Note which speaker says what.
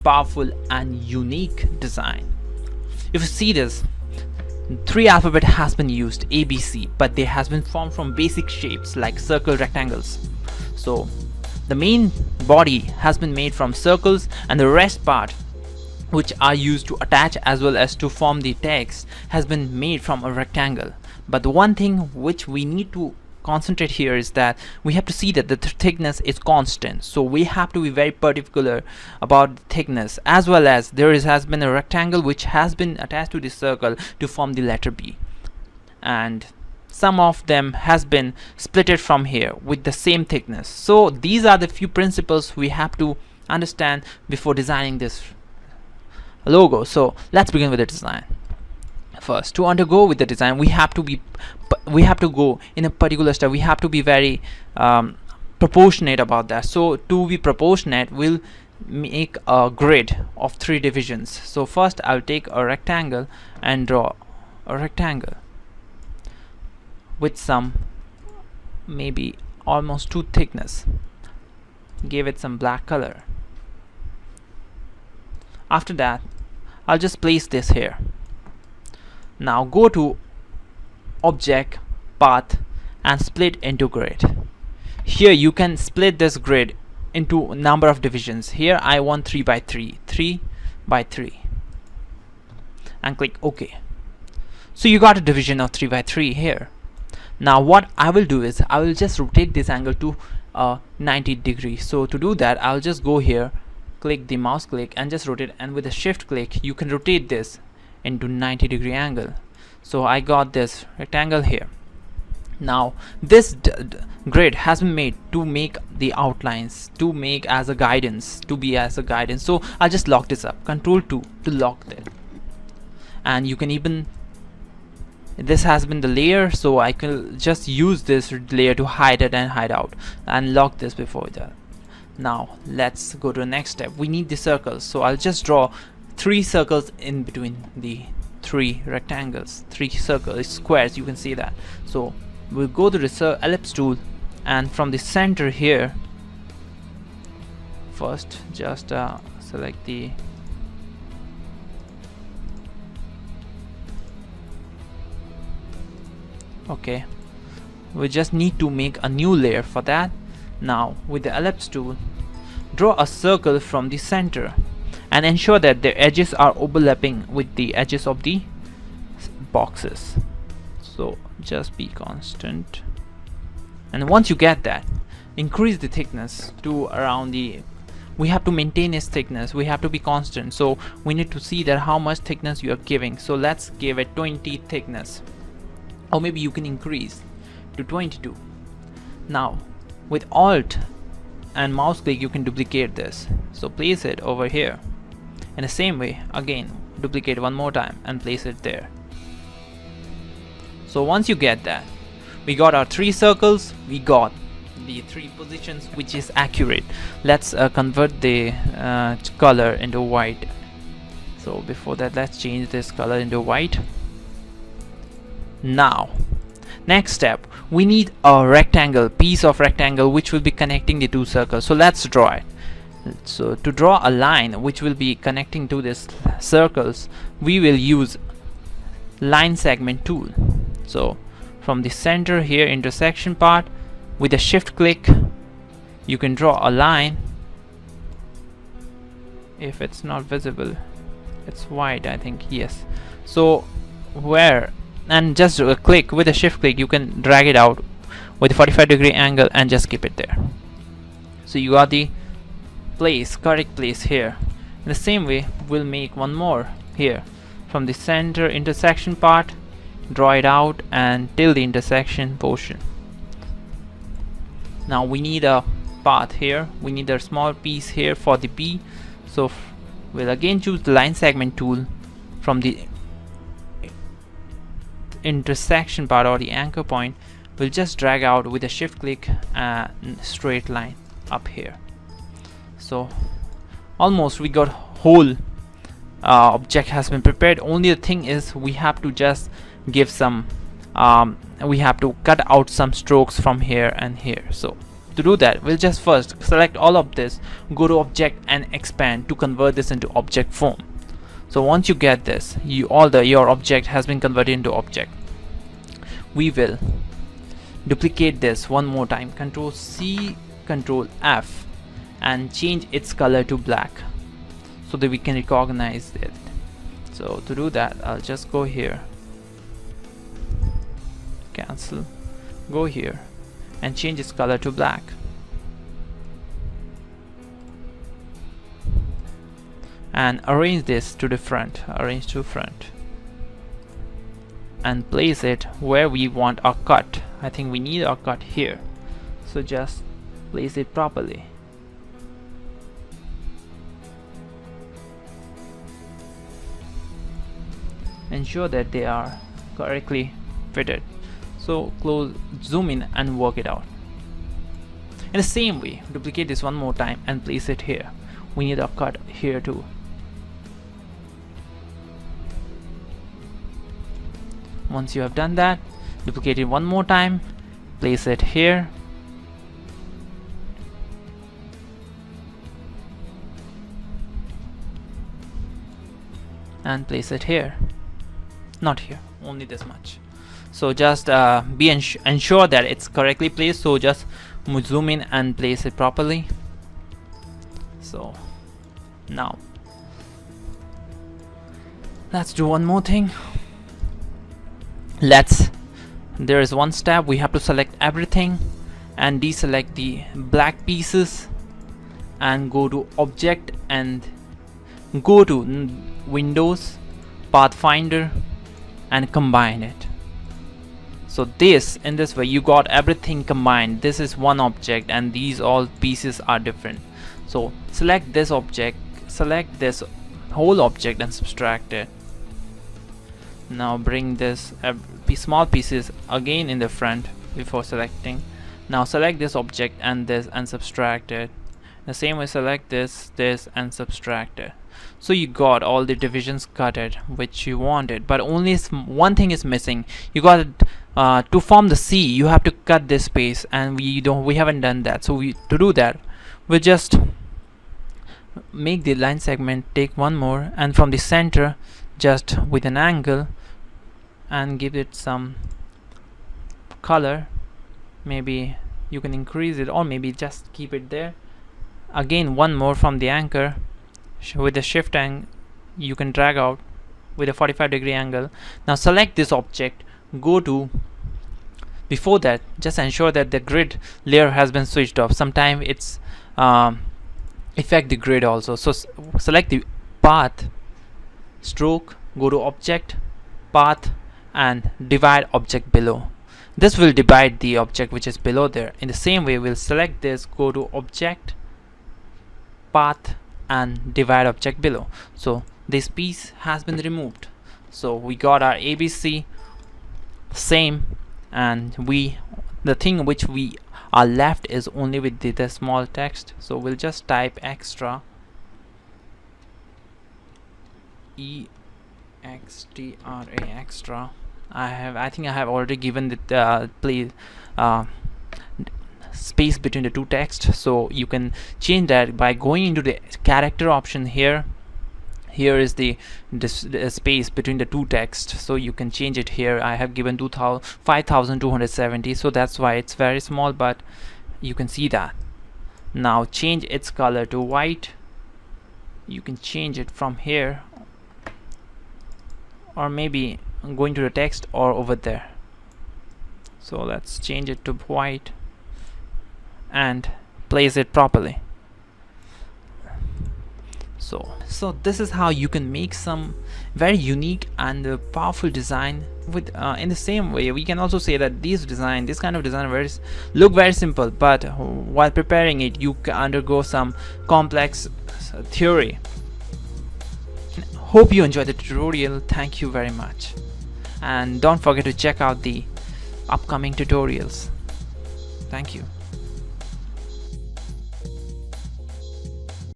Speaker 1: powerful and unique design. If you see this, 3 alphabet has been used, ABC, but they has been formed from basic shapes like circle, rectangles. So the main body has been made from circles, and the rest part, which are used to attach as well as to form the text, has been made from a rectangle. But the one thing which we need to concentrate here is that we have to see that the thickness is constant. So we have to be very particular about the thickness, as well as has been a rectangle which has been attached to the circle to form the letter B, and some of them has been splitted from here with the same thickness. So these are the few principles we have to understand before designing this logo. So let's begin with the design. First, to undergo with the design, we have to go in a particular step. We have to be very proportionate about that. So to be proportionate, we'll make a grid of 3 divisions. So first I'll take a rectangle and draw a rectangle with some maybe almost 2 thickness. Give it some black color. After that, I'll just place this here. Now go to object, path, and split into grid. Here you can split this grid into a number of divisions. Here I want 3 by 3, 3 by 3, and click OK. So you got a division of 3 by 3 here. Now what I will do is I will just rotate this angle to 90 degrees. So to do that, I'll just go here, click the mouse click, and just rotate, and with a shift click you can rotate this into 90-degree angle. So I got this rectangle here. Now this grid has been made to make the outlines, to make as a guidance, to be as a guidance. So I'll just lock this up, Control 2 to lock that. And you can even, this has been the layer, so I can just use this layer to hide it and hide out, and lock this before that. Now let's go to the next step. We need the circles, so I'll just draw 3 circles in between the 3 rectangles, 3 circles, squares, you can see that. So we'll go to the ellipse tool, and from the center here, first just select the okay, we just need to make a new layer for that. Now with the ellipse tool, draw a circle from the center and ensure that the edges are overlapping with the edges of the boxes. So just be constant, and once you get that, increase the thickness to around the, we have to maintain its thickness, we have to be constant, so we need to see that how much thickness you are giving. So let's give it 20 thickness, or maybe you can increase to 22. Now with Alt and mouse click you can duplicate this, so place it over here. In the same way, again duplicate one more time and place it there. So once you get that, we got our 3 circles, we got the 3 positions, which is accurate. Let's convert the color into white. So before that, let's change this color into white. Now next step, we need a rectangle, piece of rectangle which will be connecting the 2 circles. So let's draw it. So to draw a line which will be connecting to this circles, we will use line segment tool. So from the center here, intersection part, with a shift click you can draw a line. If it's not visible, it's white, I think, yes. So where, and just click with a shift click, you can drag it out with a 45-degree angle and just keep it there. So you got the place, correct place here. In the same way, we'll make one more here from the center intersection part, draw it out and till the intersection portion. Now we need a path here, we need a small piece here for the B. So we'll again choose the line segment tool from the intersection part or the anchor point. We'll just drag out with a shift click and straight line up here. So almost we got whole object has been prepared. Only the thing is we have to just give some we have to cut out some strokes from here and here. So to do that, we'll just first select all of this, go to object and expand to convert this into object form. So once you get this, your object has been converted into object. We will duplicate this one more time, Control C, Control F, and change its color to black so that we can recognize it. So to do that, I'll just go here, cancel, go here and change its color to black. And arrange this to the front, arrange to front, and place it where we want our cut. I think we need our cut here, so just place it properly. Ensure that they are correctly fitted. So close, zoom in and work it out. In the same way, duplicate this one more time and place it here. We need a cut here too. Once you have done that, duplicate it one more time, place it here, and place it here. Not here, only this much. So just ensure that it's correctly placed. So just zoom in and place it properly. So now let's do one more thing. There is one step, we have to select everything and deselect the black pieces and go to object and go to Windows, Pathfinder, and combine it. So in this way you got everything combined. This is one object and these all pieces are different. So select this object, select this whole object and subtract it. Now bring this small pieces again in the front before selecting. Now select this object and this and subtract it. The same way select this and subtract it. So you got all the divisions cutted which you wanted, but only one thing is missing. You got to form the C, you have to cut this space, and we haven't done that. So to do that, we'll just make the line segment, take one more, and from the center, just with an angle, and give it some color. Maybe you can increase it, or maybe just keep it there. Again, one more from the anchor with the shift angle, you can drag out with a 45-degree angle. Now select this object, go to, before that just ensure that the grid layer has been switched off. Sometimes it's affect the grid also. So select the path, stroke, go to object, path, and divide object below. This will divide the object which is below there. In the same way, we'll select this, go to object, path, and divide object below. So this piece has been removed. So we got our ABC same, and the thing which we are left is only with the small text. So we'll just type extra, extra. I think I have already given the space between the two texts, so you can change that by going into the character option here. Here is the space between the two texts, so you can change it here. I have given 5270, so that's why it's very small, but you can see that. Now change its color to white. You can change it from here, or maybe going to the text or over there. So let's change it to white and place it properly. So this is how you can make some very unique and powerful design with in the same way. We can also say that this kind of design look very simple, but while preparing it you can undergo some complex theory. Hope you enjoyed the tutorial. Thank you very much, and don't forget to check out the upcoming tutorials. Thank you.